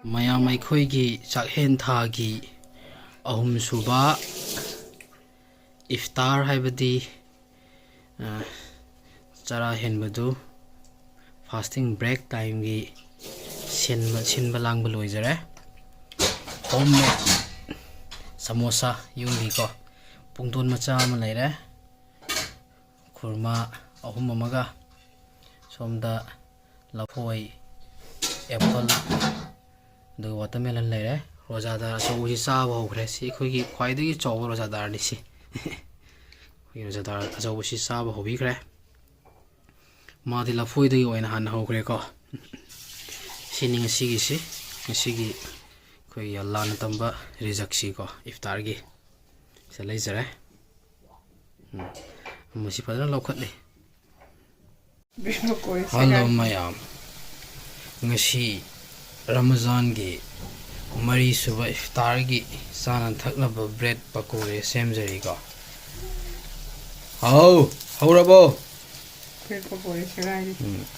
mayam aikoigi chakhen thagi ahum suba iftar haibadi chara henbadu fasting break time gi sin balang loizare homemade samosa yungi ko pungton macha ma leire khurma ahum amaga somda lafoi apple the watermelon leire rojada so wi sa ba hokre si khoigi khwaidagi chow rojada ni si khoigi rojada so wi sa ba hobi kre ma di lafoi dagi oina han hokre ko sining sigi sigi khoi yalla na tamba rejaksi ko iftar gi se leizare musi padra lokhat le hello mayam ngasi Ramadan gi mari suba iftar gi sanan thaknaba bread pakore semjari ko how rabo bread pakore segai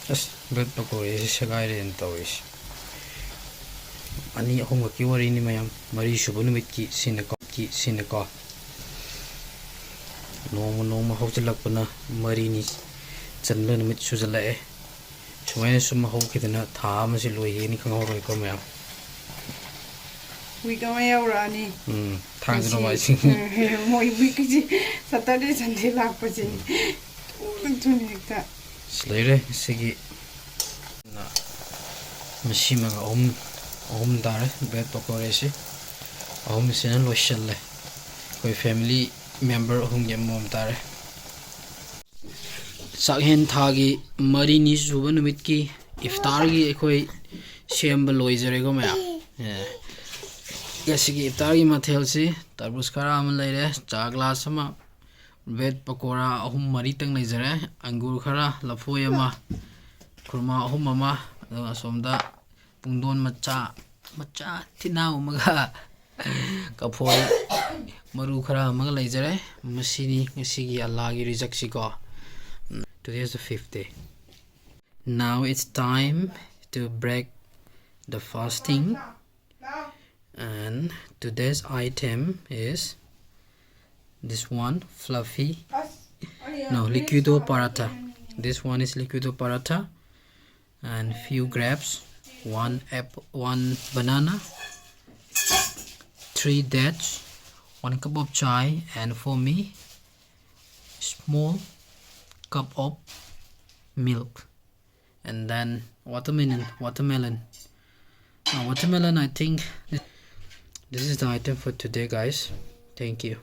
just bread pakore segai ren tois ani ahum ki wari ni mayam mari suba numit ki sinako no hojlakpana mari ni chanla numit sujalae sumaina sum ho kidana tha ma si loi ni khangau roi ko mayam week ma yaurani thang no mai sing moi week ji Saturday Sunday lak pa ji tuni ka slaire sigi na mashima om dar bread pakore si om sina loishal le koi family member hung yam mom tare sakhen thagi mari ni suba numit ki iftar gi ekoi sembal loizare go maya gasigi iftar gi mathel si tarbus khara am leire cha glass ama bread pakora ahum mari tang leizare angur khara lafoi ama khurma ahum ama asomda pungdon macha thina umaga kapoi maru khara amaga leizare masini ngasigi allah gi rejaksi ko. Today is the 5th day. Now it's time to break the fasting, and today's item is this one fluffy liquido paratha. This one is liquido paratha and few grapes, one apple, one banana, 3 dates, 1 cup of chai, and for me small cup of milk, and then watermelon. I think this is the item for today, guys. Thank you.